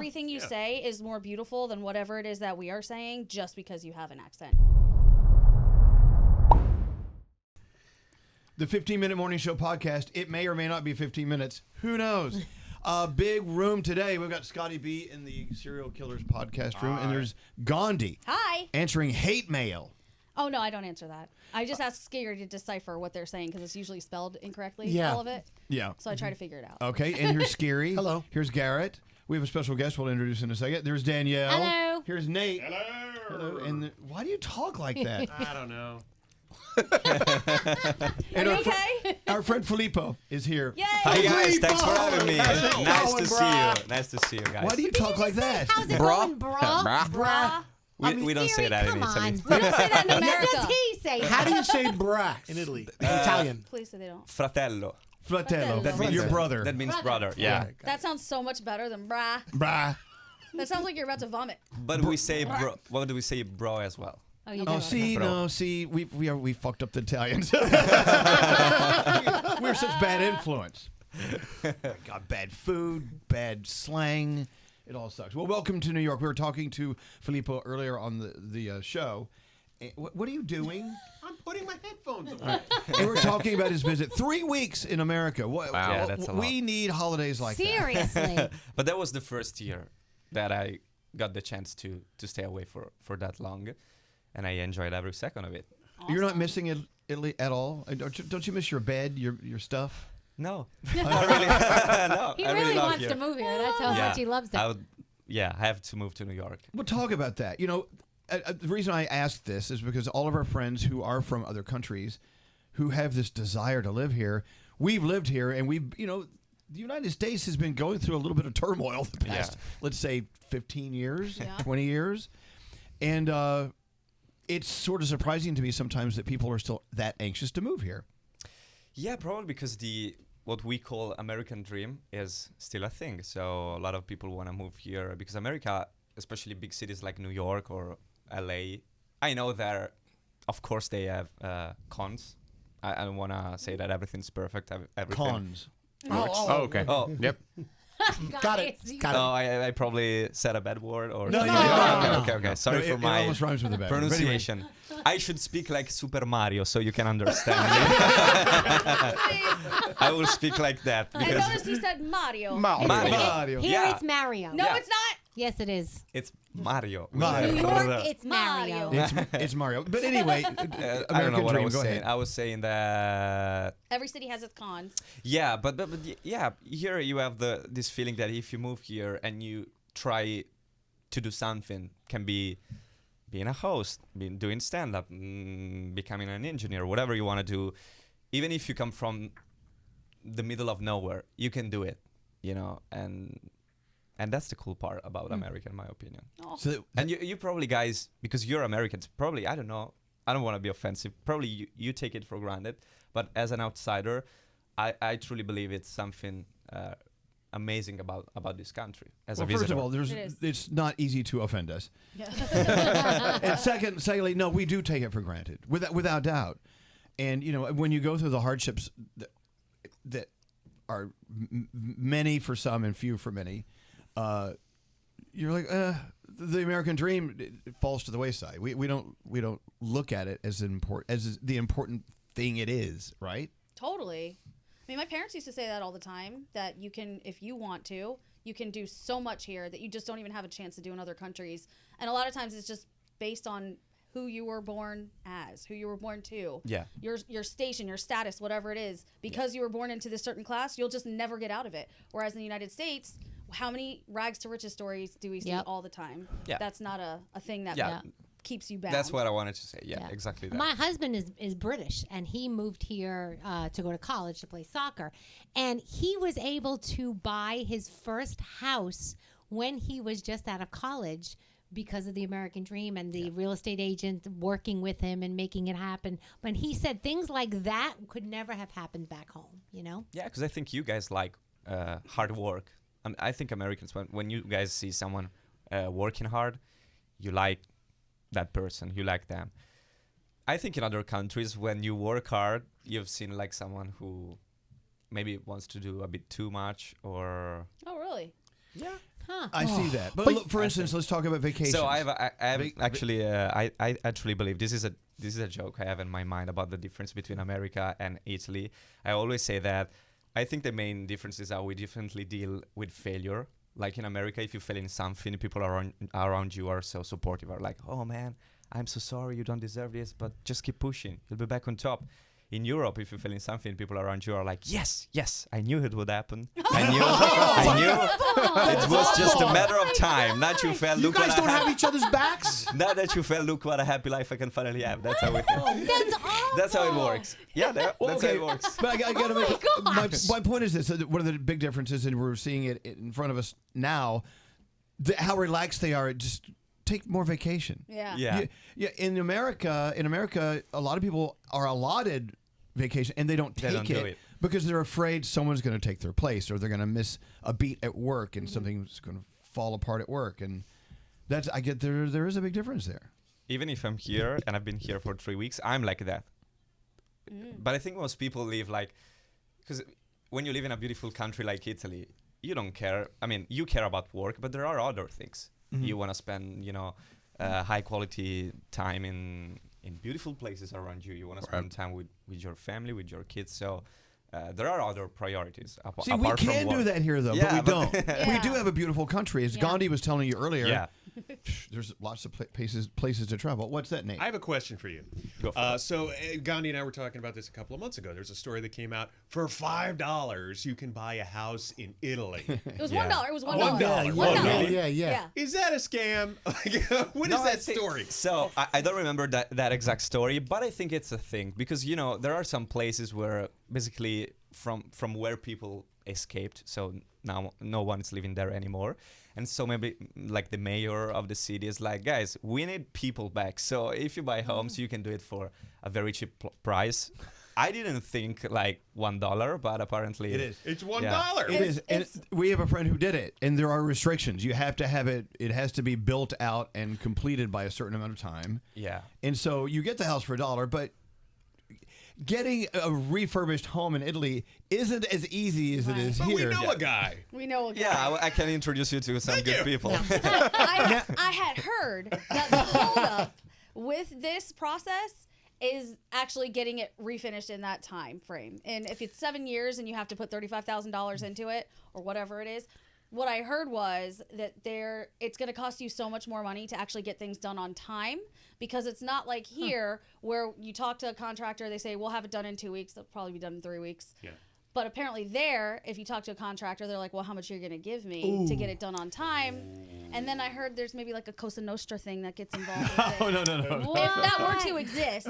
everything you say is more beautiful than whatever it is that we are saying just because you have an accent. The 15-Minute Morning Show podcast, it may or may not be 15 minutes. Who knows? Big room today. We've got Scotty B in the Serial Killers podcast room, and there's Gandhi. Hi. Answering hate mail. Oh, no, I don't answer that. I just ask Scary to decipher what they're saying because it's usually spelled incorrectly, all of it. Yeah. So I try to figure it out. Okay, and here's Scary. Hello. Here's Garrett. We have a special guest we'll introduce in a second. There's Danielle. Hello. Here's Nate. Hello. And why do you talk like that? I don't know. And Are you okay? Our friend Filippo is here. Yay! Hi guys, thanks for having me. Nice going, to see brah? you. Nice to see you guys. Why do you talk like that? How's it Bra? going, brah? Bra? We don't say that in Italy. We don't say that in What America. does he say? How do you say bra in Italy? In Italian. Please say they don't. Fratello. Fratello. That means your brother. That means brother. Yeah. That sounds so much better than brah. Brah. That sounds like you're about to vomit. But we say bro. What do we say bro as well? Oh, you Oh, do. see, Bro. no, see, we fucked up the Italians. We're such bad influence. Got bad food, bad slang. It all sucks. Well, welcome to New York. We were talking to Filippo earlier on the show. What are you doing? I'm putting my headphones on. And we're talking about his visit. 3 weeks in America. Wow. Yeah, that's a lot. We need holidays like that. Seriously. But that was the first year that I got the chance to stay away for that long, and I enjoyed every second of it. You're not missing Italy at all? Don't you miss your bed, your stuff? No, not really. No, He I really love wants here. to move here. That's how much he loves it. I have to move to New York. Well, talk about that. You know, the reason I asked this is because all of our friends who are from other countries who have this desire to live here, we've lived here, and the United States has been going through a little bit of turmoil the past, let's say, 15 years, 20 years. And it's sort of surprising to me sometimes that people are still that anxious to move here. Yeah, probably because what we call American dream is still a thing. So a lot of people want to move here because America, especially big cities like New York or LA, I know that, of course, they have cons. I don't want to say that everything's perfect. Everything. Cons. Oh, okay. Oh, yep. Got it. Got it. No, I probably said a bad word or. No, Okay. Sorry for it my almost rhymes with a bad word. But anyway. pronunciation. I should speak like Super Mario so you can understand me. I will speak like that. I noticed you said Mario. Mario. Here Yeah. it's Mario. No, Yeah. it's not. Yes, it is. It's Mario. Mario. New York, it's Mario. Mario. It's Mario. But anyway, I don't know American what dream. I was Go saying. ahead. I was saying that. Every city has its cons. Yeah, but yeah, here you have this feeling that if you move here and you try to do something, can be being a host, doing stand-up, becoming an engineer, whatever you want to do, even if you come from the middle of nowhere, you can do it, and that's the cool part about America, in my opinion. Oh. So, And you probably, guys, because you're Americans, probably, I don't know, I don't want to be offensive, probably you take it for granted, but as an outsider, I truly believe it's something amazing about this country as a visitor. first of all, it's not easy to offend us. Yeah. And secondly, no, we do take it for granted, without doubt. And when you go through the hardships that are many for some and few for many, you're like, the American dream it falls to the wayside. We don't look at it as the important thing it is, right? Totally. I mean, my parents used to say that all the time, that you can, if you want to, you can do so much here that you just don't even have a chance to do in other countries. And a lot of times it's just based on who you were born as, who you were born to. Yeah. Your station, your status, whatever it is. Because you were born into this certain class, you'll just never get out of it. Whereas in the United States, how many rags to riches stories do we see all the time? Yeah. That's not a thing that keeps you bound. That's what I wanted to say. Yeah, exactly that. My husband is British, and he moved here to go to college to play soccer. And he was able to buy his first house when he was just out of college because of the American dream and the real estate agent working with him and making it happen. But he said things like that could never have happened back home, Yeah, because I think you guys like hard work. I think Americans, when you guys see someone working hard, you like that person, you like them. I think in other countries, when you work hard, you've seen like someone who maybe wants to do a bit too much or... Oh, really? Yeah. Huh. I see that. But look, for instance, let's talk about vacations. So I actually believe this is a joke I have in my mind about the difference between America and Italy. I always say that I think the main difference is how we differently deal with failure. Like in America, if you fail in something, people around you are so supportive. Are like, oh man, I'm so sorry, you don't deserve this, but just keep pushing. You'll be back on top. In Europe, if you fail in something, people around you are like, yes, I knew it would happen. I knew it was just a matter of time. Not you fell. You Look guys what don't I have each other's backs? Not that you fell. Look what a happy life I can finally have. That's how we think. That's awful. That's how it works. Yeah, that's how it works. But I got to make gosh. my point is this: one of the big differences, and we're seeing it in front of us now, how relaxed they are. Just take more vacation. Yeah. Yeah. In America, a lot of people are allotted vacation and they don't take it because they're afraid someone's going to take their place or they're going to miss a beat at work and something's going to fall apart at work. And I get there is a big difference there. Even if I'm here and I've been here for 3 weeks, I'm like that. But I think most people live like, because when you live in a beautiful country like Italy, you don't care. I mean, you care about work, but there are other things. You want to spend, high quality time in beautiful places around you. You want to spend time with your family, with your kids. So there are other priorities. See, we can do that here, though, but we don't. Yeah. We do have a beautiful country. As Gandhi was telling you earlier, Yeah. there's lots of places to travel. What's that, Nate? I have a question for you. Go for it. So Gandhi and I were talking about this a couple of months ago. There's a story that came out. For $5, you can buy a house in Italy. It was Yeah. $1. It was $1. $1. Yeah. Is that a scam? What is that story? So I don't remember that exact story, but I think it's a thing because there are some places where basically from where people escaped, so now no one is living there anymore, and so maybe like the mayor of the city is like, guys, we need people back. So if you buy homes, you can do it for a very cheap price. I didn't think like $1, but apparently It is. It's $1. Yeah. It is. And we have a friend who did it, and there are restrictions. You have to have it. It has to be built out and completed by a certain amount of time. Yeah. And so you get the house for $1, but getting a refurbished home in Italy isn't as easy as it is But here. we know a guy. We know a guy. Yeah, I can introduce you to some good people. I had heard that the holdup with this process is actually getting it refinished in that time frame. And if it's 7 years and you have to put $35,000 into it or whatever it is, what I heard was that it's going to cost you so much more money to actually get things done on time, because it's not like here where you talk to a contractor, they say, we'll have it done in 2 weeks. They'll probably be done in 3 weeks. Yeah. But apparently there, if you talk to a contractor, they're like, well, how much are you going to give me to get it done on time? And then I heard there's maybe like a Cosa Nostra thing that gets involved with it. No. If that were to exist,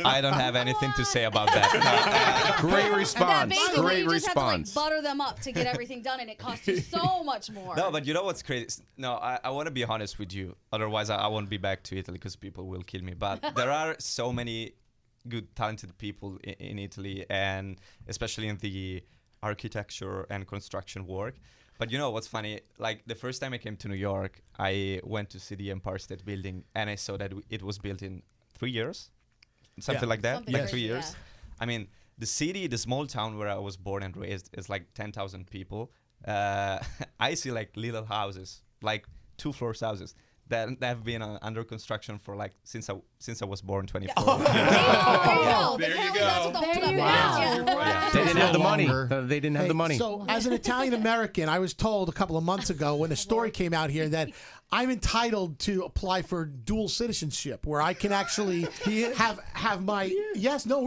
I don't have anything to say about that. Great that response. basically Great you just have to response. like butter them up to get everything done, and it costs you so much more. No, but you know what's crazy? No, I want to be honest with you. Otherwise, I won't be back to Italy because people will kill me. But there are so many good, talented people in Italy, and especially in the architecture and construction work. But you know what's funny? Like the first time I came to New York, I went to see the Empire State Building, and I saw that it was built in 3 years, something like that, Something like crazy, 3 years. yeah. I mean, the small town where I was born and raised is like 10,000 people. I see like little houses, like 2-floor houses that have been under construction for like since I was born 24. There you go. There you Apparently go. that's what the There holdup you is. go. Yeah. They didn't have the money. longer. They didn't have the money. So, as an Italian American, I was told a couple of months ago when a story came out here that I'm entitled to apply for dual citizenship, where I can actually have my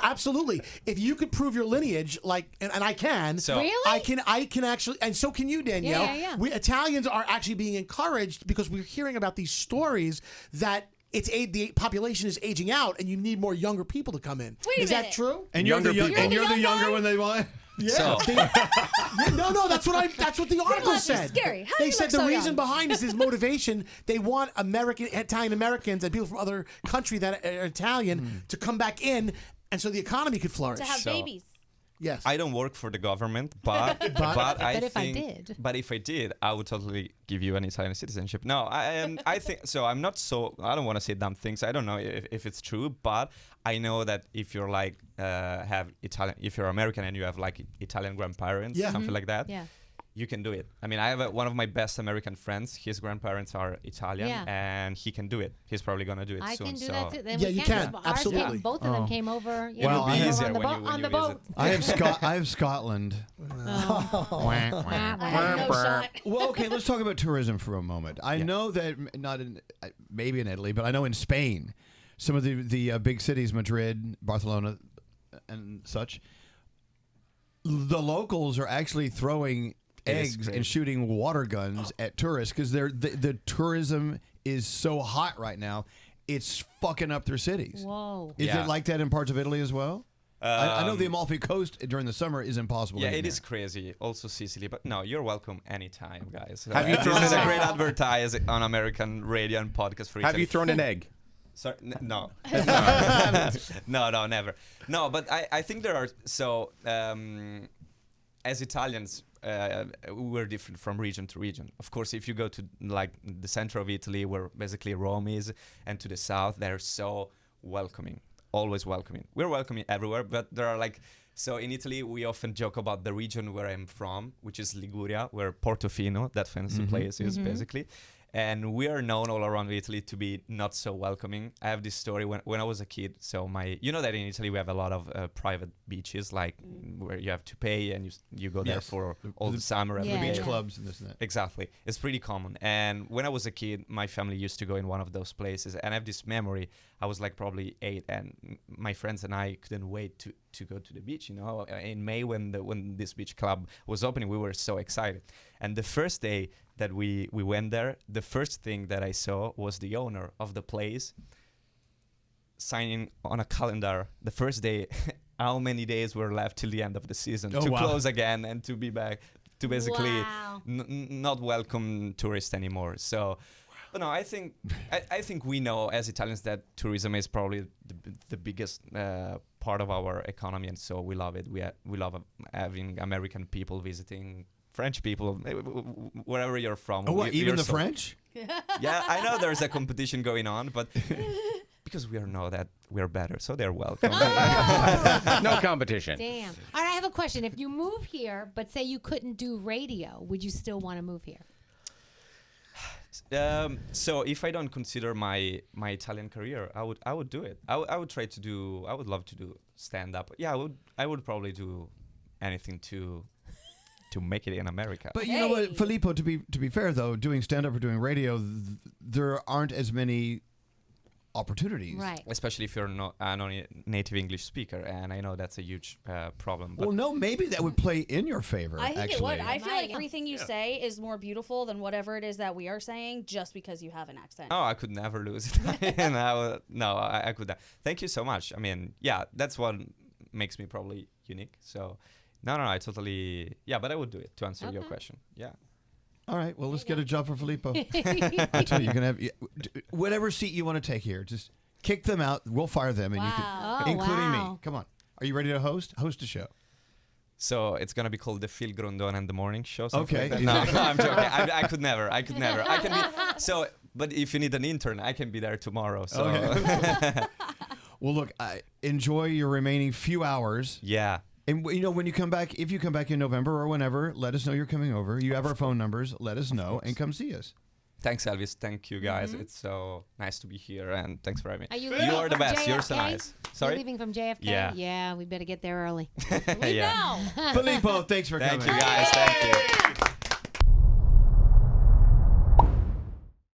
absolutely. If you could prove your lineage, and I can, So- Really? I can actually, and so can you, Danielle. Yeah. We Italians are actually being encouraged because we're hearing about these stories that. The population is aging out, and you need more younger people to come in. Wait a is that minute. true? And you're the Younger people. younger one they want. So No, that's what the article That's said. scary. How do They you said look the so reason young? behind this is motivation. They want Italian Americans and people from other country that are Italian to come back in, and so the economy could flourish. To have So- babies. Yes. I don't work for the government, but I But if I think, did. but if I did, I would totally give you an Italian citizenship. No, I think so. I'm not so. I don't want to say dumb things. I don't know if it's true, but I know that if you're if you're American and you have like Italian grandparents, Yeah. something like that. Yeah. you can do it. I mean, I have one of my best American friends. His grandparents are Italian, and he can do it. He's probably gonna do it I soon. can do so that too. Then Yeah, we you can. Ours Absolutely. both of them came over. You Well, know, it'll be easier on the when boat. you- when On the you visit. boat. I have Scotland. I have no shot. Well, okay, let's talk about tourism for a moment. I know that not in maybe in Italy, but I know in Spain, some of the big cities, Madrid, Barcelona, and such, the locals are actually throwing eggs and shooting water guns at tourists because the tourism is so hot right now. It's fucking up their cities. Whoa. Is it like that in parts of Italy as well? I know the Amalfi Coast during the summer is impossible. Yeah, to get it near. is crazy. Also Sicily, but no, you're welcome anytime, guys. Have you This thrown is an a egg? great advertise on American radio and podcast for Have Italy. you thrown an egg? Sorry, no. No, never. No, but I think there are, so as Italians, we're different from region to region. Of course, if you go to like the center of Italy, where basically Rome is, and to the south, they're so welcoming, always welcoming. We're welcoming everywhere, but there are like, so in Italy, we often joke about the region where I'm from, which is Liguria, where Portofino, that fancy place, is basically. And we are known all around Italy to be not so welcoming. I have this story when I was a kid. So you know that in Italy we have a lot of private beaches, like where you have to pay and you go there Yes. for all the summer. Every Yeah, day. beach yeah. clubs and this and that. Exactly. It's pretty common. And when I was a kid, my family used to go in one of those places. And I have this memory. I was like probably 8, and my friends and I couldn't wait to go to the beach. You know, in May when this beach club was opening, we were so excited. And the first day that we went there, the first thing that I saw was the owner of the place signing on a calendar the first day how many days were left till the end of the season to close again and to be back to basically Wow. not welcome tourists anymore. So, but no, I think we know as Italians that tourism is probably the biggest part of our economy, and so we love it. We love having American people visiting, French people, wherever you're from. Oh, what, even you're the so- French? Yeah, I know there's a competition going on, but because we know that we're better, so they're welcome. No competition. Damn. All right, I have a question. If you move here, but say you couldn't do radio, would you still want to move here? So if I don't consider my Italian career, I would do it. I would try to do. I would love to do stand up. Yeah, I would probably do anything to make it in America. But you know what, Filippo, to be fair though, doing stand up or doing radio, there aren't as many opportunities. Right. Especially if you're not a native English speaker, and I know that's a huge problem. But Well, no, maybe that would play in your favor. I think actually. it would. I feel Right. like everything you say is more beautiful than whatever it is that we are saying just because you have an accent. oh, I could never lose it. And I could not. Thank you so much. I mean, yeah, that's what makes me probably unique. So, no, I totally, yeah, but I would do it to answer your Okay. question. Yeah. All right, well, let's get a job for Filippo. I tell you, you can have whatever seat you want to take here. Just kick them out. We'll fire them, and you Wow. can, Oh, including wow. me. Come on, are you ready to host? Host a show. So it's gonna be called the Phil Grondona and the Morning Show. Something Okay. Like that. No, I'm joking. I could never. I can be. So, but if you need an intern, I can be there tomorrow. So Okay. Well, look, enjoy your remaining few hours. yeah. And you know, when you come back, if you come back in November or whenever, let us know you're coming over. You have our phone numbers. Let us know and come see us. Thanks, Elvis. Thank you, guys. It's so nice to be here, and thanks for having me. Are you You leaving are the from best. You're so JFK? nice. You're Sorry. leaving from JFK? Yeah. Yeah, we better get there early. Yeah. Now. Filippo, thanks for Thank coming. you, guys. Thank you.